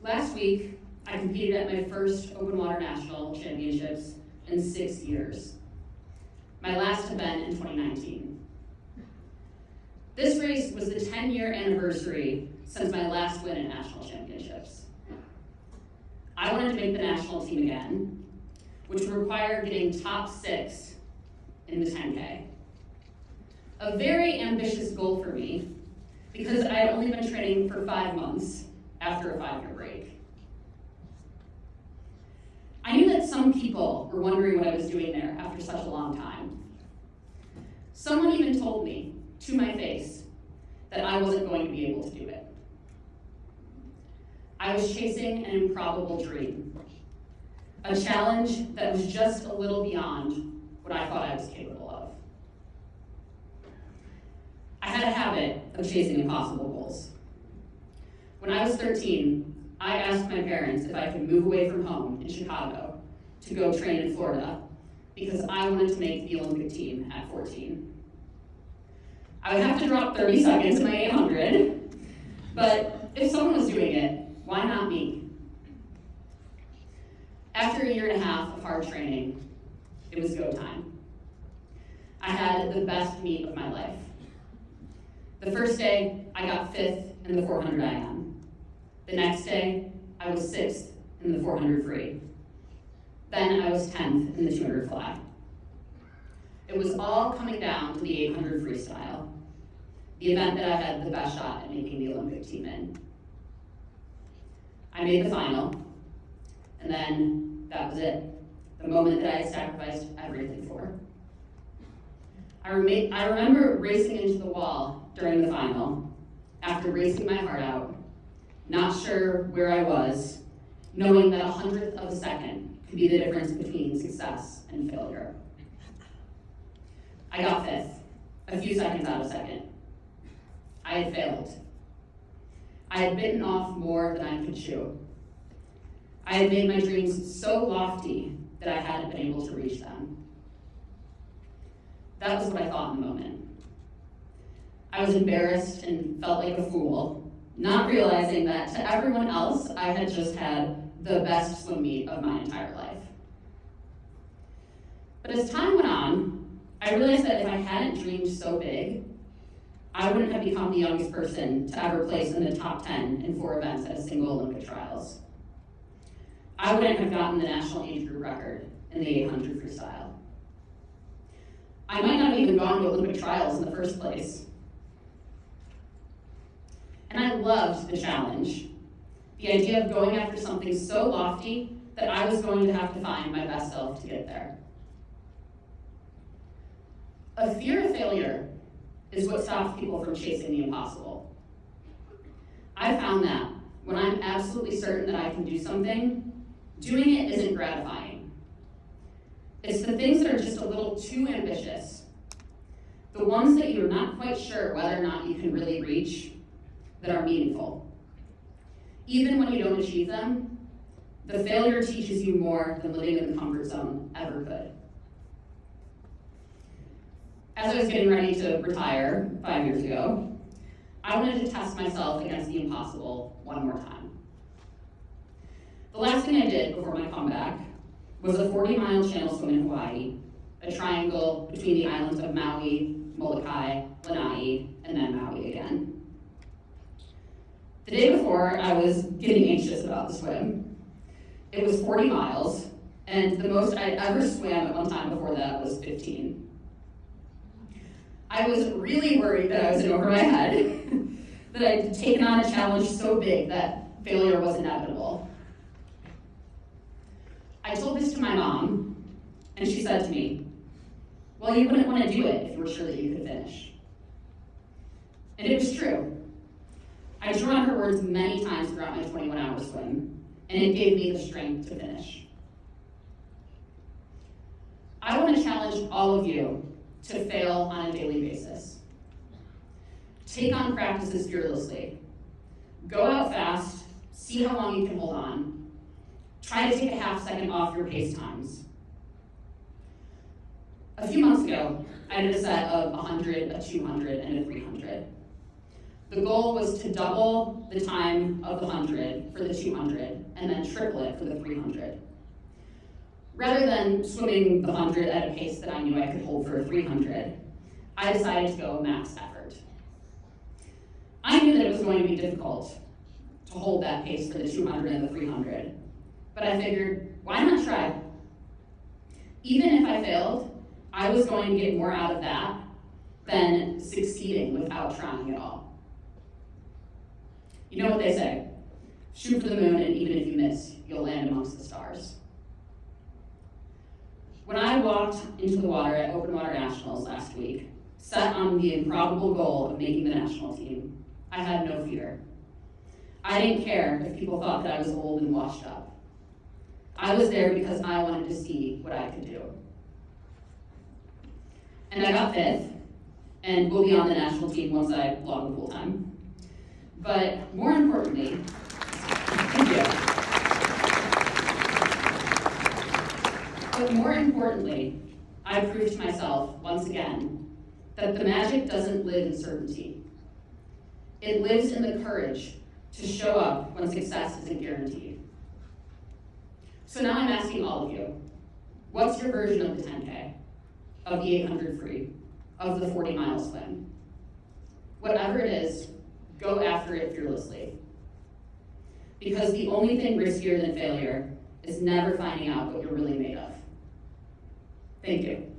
Last week, I competed at my first Open Water National Championships in 6 years. My last event in 2019. This race was the 10-year anniversary since my last win at national championships. I wanted to make the national team again, which would require getting top 6 in the 10K. A very ambitious goal for me, because I had only been training for 5 months after a 5-year break. I knew that some people were wondering what I was doing there after such a long time. Someone even told me, to my face, that I wasn't going to be able to do it. I was chasing an improbable dream, a challenge that was just a little beyond what I thought I was capable of. I had a habit of chasing impossible goals. When I was 13, I asked my parents if I could move away from home in Chicago to go train in Florida because I wanted to make the Olympic team at 14. I would have to drop 30 seconds in my 800, but if someone was doing it, why not me? After a year and a half of hard training, it was go time. I had the best meet of my life. The first day, I got 5th in the 400 IM. The next day, I was 6th in the 400 free. Then I was 10th in the 200 fly. It was all coming down to the 800 freestyle, the event that I had the best shot at making the Olympic team in. I made the final, and then that was it, the moment that I had sacrificed everything for. I remember racing into the wall during the final, after racing my heart out, not sure where I was, knowing that 100th of a second could be the difference between success and failure. I got 5th, a few seconds out of second. I had failed. I had bitten off more than I could chew. I had made my dreams so lofty that I hadn't been able to reach them. That was what I thought in the moment. I was embarrassed and felt like a fool, not realizing that to everyone else, I had just had the best swim meet of my entire life. But as time went on, I realized that if I hadn't dreamed so big, I wouldn't have become the youngest person to ever place in the top 10 in 4 events at a single Olympic trials. I wouldn't have gotten the national age group record in the 800 freestyle. I might not have even gone to Olympic trials in the first place. And I loved the challenge, the idea of going after something so lofty that I was going to have to find my best self to get there. A fear of failure is what stops people from chasing the impossible. I found that when I'm absolutely certain that I can do something, doing it isn't gratifying. It's the things that are just a little too ambitious, the ones that you're not quite sure whether or not you can really reach, that are meaningful. Even when you don't achieve them, the failure teaches you more than living in the comfort zone ever could. As I was getting ready to retire 5 years ago, I wanted to test myself against the impossible one more time. The last thing I did before my comeback was a 40-mile channel swim in Hawaii, a triangle between the islands of Maui, Molokai, Lanai, and then Maui again. The day before, I was getting anxious about the swim. It was 40 miles, and the most I'd ever swam at one time before that was 15. I was really worried that I was in over my head, that I'd taken on a challenge so big that failure was inevitable. I told this to my mom, and she said to me, "Well, you wouldn't want to do it if you were sure that you could finish." And it was true. I drew on her words many times throughout my 21-hour swim, and it gave me the strength to finish. I want to challenge all of you to fail on a daily basis. Take on practices fearlessly. Go out fast, see how long you can hold on. Try to take a half second off your pace times. A few months ago, I did a set of 100, a 200, and a 300. The goal was to double the time of the 100 for the 200, and then triple it for the 300. Rather than swimming the 100 at a pace that I knew I could hold for a 300, I decided to go max effort. I knew that it was going to be difficult to hold that pace for the 200 and the 300, but I figured, why not try? Even if I failed, I was going to get more out of that than succeeding without trying at all. You know what they say, shoot for the moon, and even if you miss, you'll land amongst the stars. When I walked into the water at Open Water Nationals last week, set on the improbable goal of making the national team, I had no fear. I didn't care if people thought that I was old and washed up. I was there because I wanted to see what I could do. And I got 5th, and will be on the national team once I log the pool time. But more importantly, thank you. But more importantly, I proved to myself once again that the magic doesn't live in certainty. It lives in the courage to show up when success isn't guaranteed. So now I'm asking all of you, what's your version of the 10K, of the 800 free, of the 40-mile swim? Whatever it is, go after it fearlessly. Because the only thing riskier than failure is never finding out what you're really made of. Thank you.